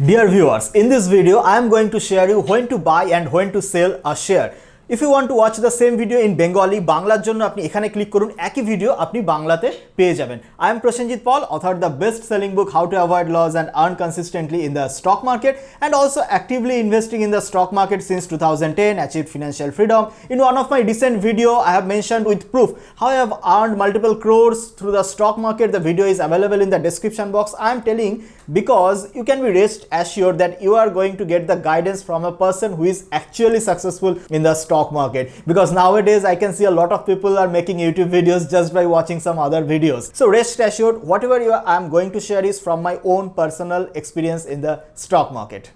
Dear viewers, in this video I am going to share you when to buy and when to sell a share. If you want to watch the same video in Bengali, বাংলার জন্য আপনি এখানে click করুন, একই video আপনি বাংলাতে পেয়ে যাবেন। I am Prosenjit Paul, author of the best-selling book How to Avoid Loss and Earn Consistently in the Stock Market, and also actively investing in the stock market since 2010, achieved financial freedom. In one of my recent video, I have mentioned with proof how I have earned multiple crores through the stock market. The video is available in the description box. I am telling because you can be rest assured that you are going to get the guidance from a person who is actually successful in the stock market, because nowadays I can see a lot of people are making YouTube videos just by watching some other videos. So rest assured, whatever I am going to share is from my own personal experience in the stock market.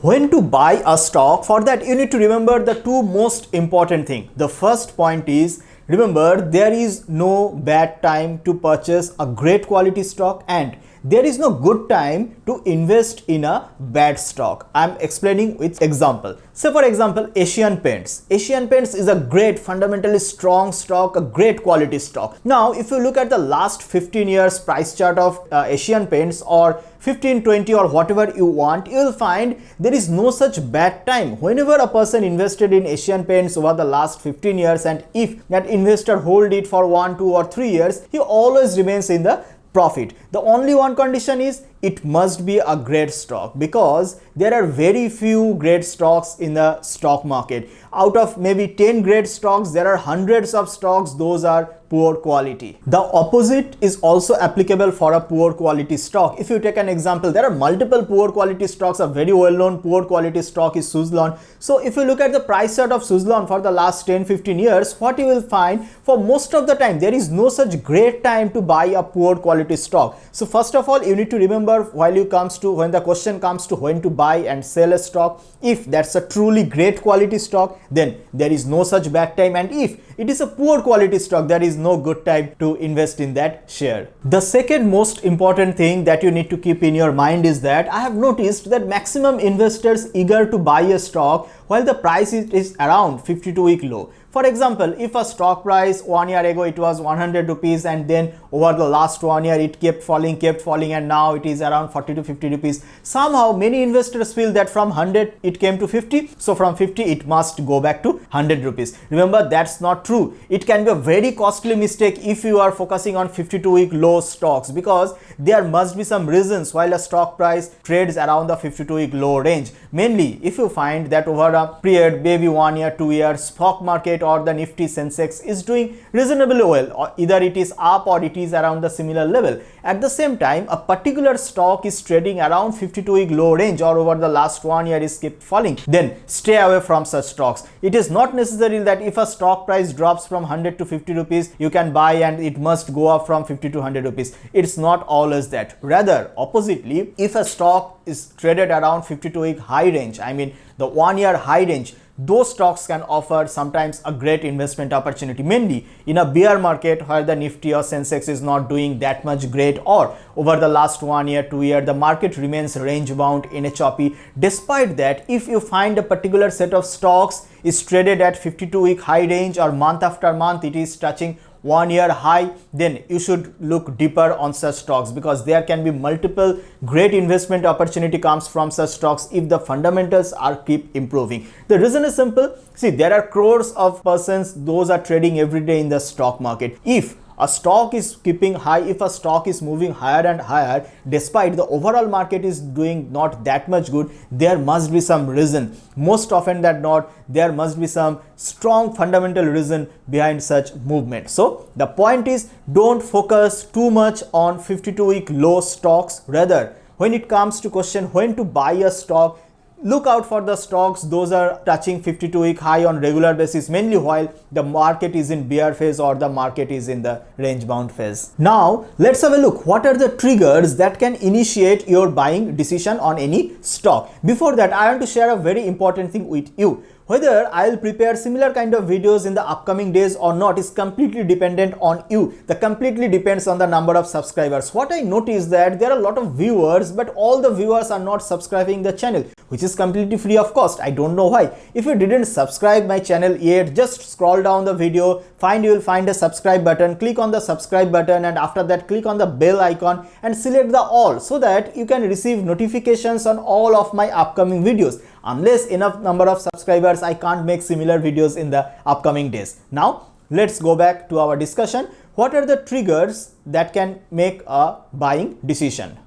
When to buy a stock, for that you need to remember the two most important things. The first point is, remember, there is no bad time to purchase a great quality stock, and there is no good time to invest in a bad stock. I am explaining with example. Say for example, Asian Paints. Asian Paints is a great, fundamentally strong stock, a great quality stock. Now, if you look at the last 15 years price chart of Asian Paints, or 15, 20 or whatever you want, you will find there is no such bad time. Whenever a person invested in Asian Paints over the last 15 years, and if that investor hold it for 1, 2 or 3 years, he always remains in the profit. The only one condition is it must be a great stock, because there are very few great stocks in the stock market. Out of maybe 10 great stocks, there are hundreds of stocks, those are poor quality. The opposite is also applicable for a poor quality stock. If you take an example, there are multiple poor quality stocks. A very well known poor quality stock is Suzlon. So if you look at the price chart of Suzlon for the last 10-15 years, what you will find, for most of the time there is no such great time to buy a poor quality stock. So first of all, you need to remember, when the question comes to when to buy and sell a stock, if that's a truly great quality stock, then there is no such bad time, and if it is a poor quality stock, there is no good time to invest in that share. The second most important thing that you need to keep in your mind is that I have noticed that maximum investors eager to buy a stock while the price is around 52-week low. For example, if a stock price 1 year ago it was 100 rupees, and then over the last 1 year it kept falling, and now it is around 40 to 50 rupees. Somehow many investors feel that from 100 it came to 50, so from 50 it must go back to 100 rupees. Remember, that's not true. It can be a very costly mistake if you are focusing on 52-week low stocks, because there must be some reasons while a stock price trades around the 52-week low range. Mainly if you find that over a period, maybe 1 year, 2 years, stock market or the Nifty Sensex is doing reasonably well, or either it is up or it is around the similar level. At the same time, a particular stock is trading around 52-week low range, or over the last 1 year is kept falling, then stay away from such stocks. It is not necessary that if a stock price drops from 100 to 50 rupees, you can buy and it must go up from 50 to 100 rupees. It's not always that. Rather, oppositely, if a stock is traded around 52-week high range, I mean the 1 year high range, those stocks can offer sometimes a great investment opportunity, mainly in a bear market where the Nifty or Sensex is not doing that much great, or over the last 1 year, 2 year, the market remains range bound in a choppy. Despite that, if you find a particular set of stocks is traded at 52-week high range, or month after month it is touching 1 year high, then you should look deeper on such stocks, because there can be multiple great investment opportunity comes from such stocks if the fundamentals are keep improving. The reason is simple. See, there are crores of persons, those are trading every day in the stock market. If a stock is keeping high, if a stock is moving higher and higher, despite the overall market is doing not that much good, there must be some reason. Most often than not, there must be some strong fundamental reason behind such movement. So the point is, don't focus too much on 52-week low stocks. Rather, when it comes to question when to buy a stock, look out for the stocks those are touching 52-week high on regular basis, mainly while the market is in bear phase or the market is in the range bound phase. Now let's have a look, what are the triggers that can initiate your buying decision on any stock. Before that, I want to share a very important thing with you. Whether I'll prepare similar kind of videos in the upcoming days or not is completely dependent on you. The completely depends on the number of subscribers. What I noticed that there are a lot of viewers, but all the viewers are not subscribing the channel, which is completely free of cost. I don't know why. If you didn't subscribe my channel yet, just scroll down the video, you will find a subscribe button, click on the subscribe button, and after that click on the bell icon and select the all, so that you can receive notifications on all of my upcoming videos. Unless enough number of subscribers, I can't make similar videos in the upcoming days. Now let's go back to our discussion. What are the triggers that can make a buying decision?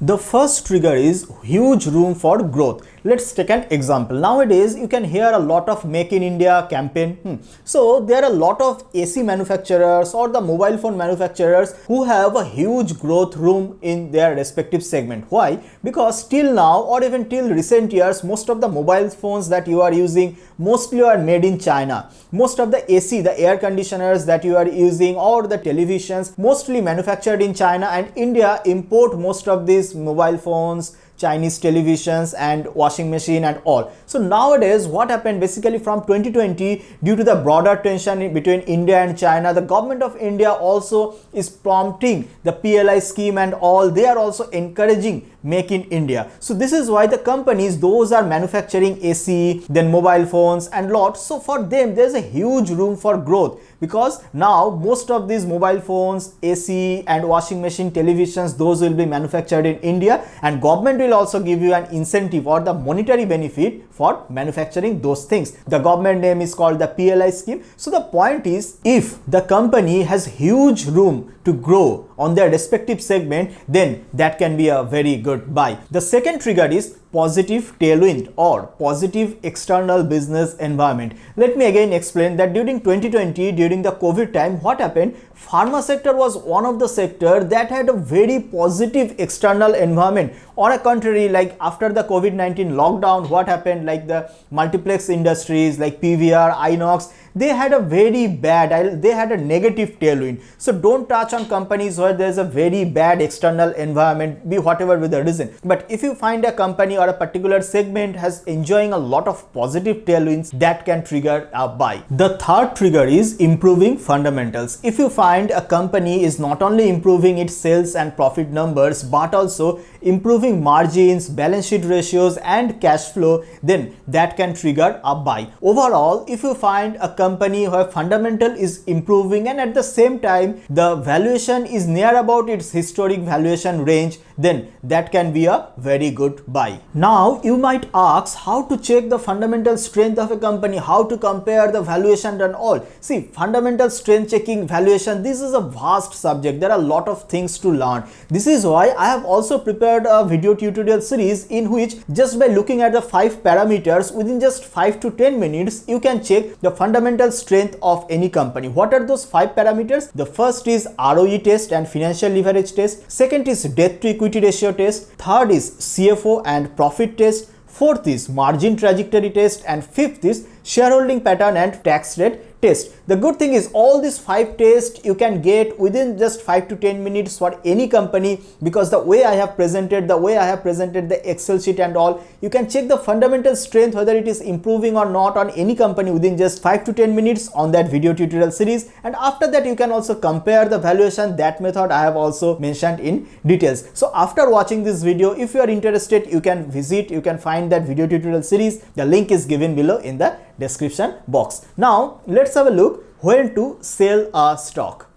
The first trigger is huge room for growth. Let's take an example. Nowadays, you can hear a lot of Make in India campaign. So there are a lot of AC manufacturers or the mobile phone manufacturers who have a huge growth room in their respective segment. Why? Because till now or even till recent years, most of the mobile phones that you are using mostly are made in China. Most of the AC, the air conditioners that you are using, or the televisions, mostly manufactured in China, and India import most of these mobile phones, Chinese televisions and washing machine and all. So nowadays what happened, basically from 2020, due to the broader tension between India and China, the government of India also is prompting the PLI scheme and all. They are also encouraging Make in India. So this is why the companies, those are manufacturing AC, then mobile phones and lots. So for them there's a huge room for growth, because now most of these mobile phones, AC and washing machine, televisions, those will be manufactured in India, and government will also give you an incentive or the monetary benefit for manufacturing those things. The government name is called the PLI scheme. So the point is, if the company has huge room to grow on their respective segment, then that can be a very good buy. The second trigger is positive tailwind or positive external business environment. Let me again explain that during 2020, during the COVID time, what happened? Pharma sector was one of the sector that had a very positive external environment. On a contrary, like after the COVID-19 lockdown, what happened? Like the multiplex industries like PVR, Inox, they had a very bad, they had a negative tailwind. So don't touch on companies where there's a very bad external environment, be whatever with the reason. But if you find a company or a particular segment has enjoying a lot of positive tailwinds, that can trigger a buy. The third trigger is improving fundamentals. If you find a company is not only improving its sales and profit numbers, but also improving margins, balance sheet ratios and cash flow, then that can trigger a buy. Overall, if you find a company where fundamental is improving and at the same time the valuation is near about its historic valuation range, then that can be a very good buy. Now you might ask how to check the fundamental strength of a company, how to compare the valuation and all. See, fundamental strength checking, valuation, this is a vast subject. There are a lot of things to learn. This is why I have also prepared a video tutorial series in which just by looking at the 5 parameters within just 5 to 10 minutes, you can check the fundamental strength of any company. What are those 5 parameters? The first is ROE test and financial leverage test. Second is debt to equity ratio test. Third is CFO and profit test. Fourth is margin trajectory test, and fifth is shareholding pattern and tax rate test. The good thing is all these 5 tests you can get within just 5 to 10 minutes for any company, because the way I have presented the Excel sheet and all, you can check the fundamental strength whether it is improving or not on any company within just 5 to 10 minutes on that video tutorial series. And after that you can also compare the valuation. That method I have also mentioned in details. So after watching this video, if you are interested, you can find that video tutorial series. The link is given below in the description box. Now let's have a look when to sell a stock.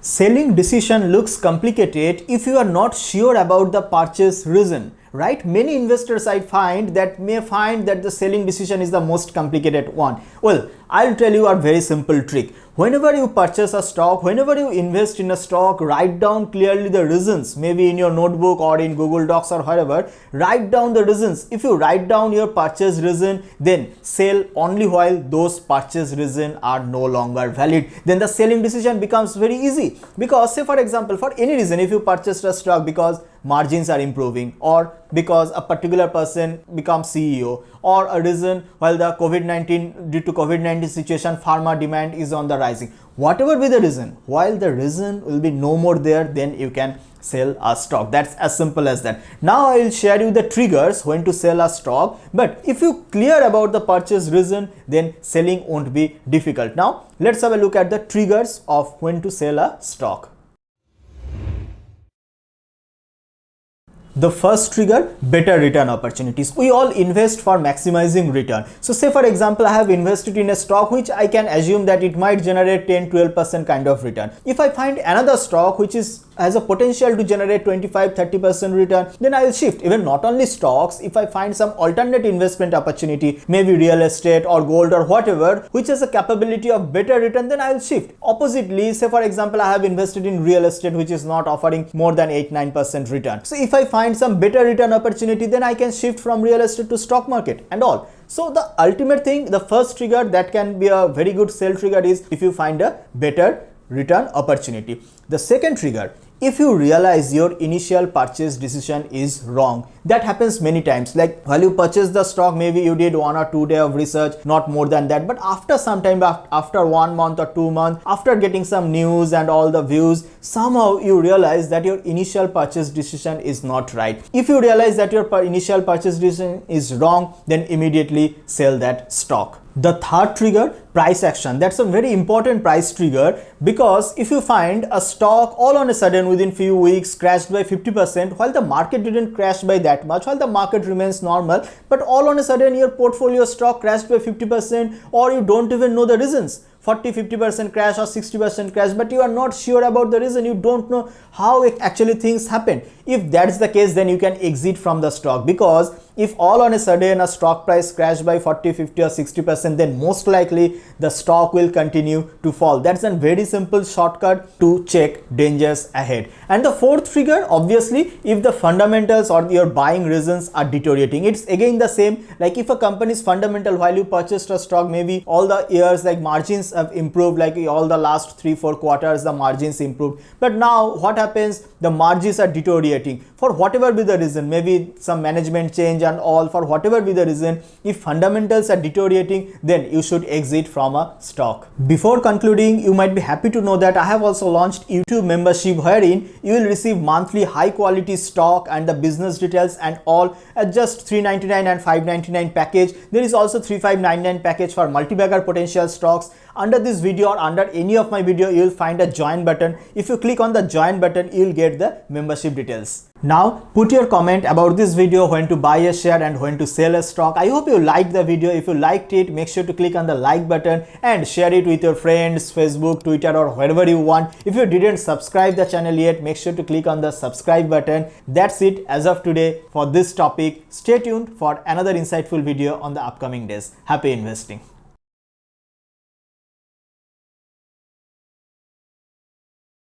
Selling decision looks complicated if you are not sure about the purchase reason, right? Many investors I find that may find that the selling decision is the most complicated one. Well, I'll tell you a very simple trick. Whenever you purchase a stock, whenever you invest in a stock, write down clearly the reasons, maybe in your notebook or in Google Docs or wherever. Write down the reasons. If you write down your purchase reason, then sell only while those purchase reasons are no longer valid. Then the selling decision becomes very easy. Because say for example, for any reason, if you purchased a stock because margins are improving, or because a particular person becomes CEO, or a reason while the due to COVID-19 COVID-19 situation, pharma demand is on the rising. Whatever be the reason, while the reason will be no more there, then you can sell a stock. That's as simple as that. Now I will share you the triggers when to sell a stock, but if you clear about the purchase reason, then selling won't be difficult. Now let's have a look at the triggers of when to sell a stock. The first trigger, better return opportunities. We all invest for maximizing return. So say for example, I have invested in a stock which I can assume that it might generate 10-12% kind of return. If I find another stock which has a potential to generate 25-30% return, then I will shift. Even not only stocks, if I find some alternate investment opportunity, maybe real estate or gold or whatever, which has a capability of better return, then I will shift. Oppositely, say for example, I have invested in real estate which is not offering more than 8-9% return. So if I find some better return opportunity, then I can shift from real estate to stock market and all. So the ultimate thing, the first trigger that can be a very good sell trigger is if you find a better return opportunity. The second trigger, if you realize your initial purchase decision is wrong. That happens many times. Like while you purchase the stock, maybe you did 1 or 2 days of research, not more than that. But after some time, after 1 month or 2 months, after getting some news and all the views, somehow you realize that your initial purchase decision is not right. If you realize that your initial purchase decision is wrong, then immediately sell that stock. The third trigger, price action. That's a very important price trigger, because if you find a stock all on a sudden within few weeks crashed by 50%, while the market didn't crash by that much, while the market remains normal, but all on a sudden your portfolio stock crashed by 50%, or you don't even know the reasons. 40-50% crash or 60% crash, but you are not sure about the reason. You don't know how actually things happen. If that's the case, then you can exit from the stock, because if all on a sudden a stock price crash by 40, 50 or 60%, then most likely the stock will continue to fall. That's a very simple shortcut to check dangers ahead. And the fourth trigger, obviously, if the fundamentals or your buying reasons are deteriorating. It's again the same, like if a company's fundamental, while you purchased a stock, maybe all the years like margins have improved, like all the last 3-4 quarters the margins improved, but now what happens, the margins are deteriorating for whatever be the reason, maybe some management change and all, for whatever be the reason. If fundamentals are deteriorating, then you should exit from a stock. Before concluding, you might be happy to know that I have also launched YouTube membership, wherein you will receive monthly high quality stock and the business details and all at just $399 and $599 package. There is also $3599 package for multi-bagger potential stocks. Under this video or under any of my video, you will find a join button. If you click on the join button, you will get the membership details. Now put your comment about this video, when to buy a share and when to sell a stock. I hope you liked the video. If you liked it, make sure to click on the like button and share it with your friends, Facebook, Twitter or wherever you want. If you didn't subscribe the channel yet, make sure to click on the subscribe button. That's it as of today for this topic. Stay tuned for another insightful video on the upcoming days. Happy investing.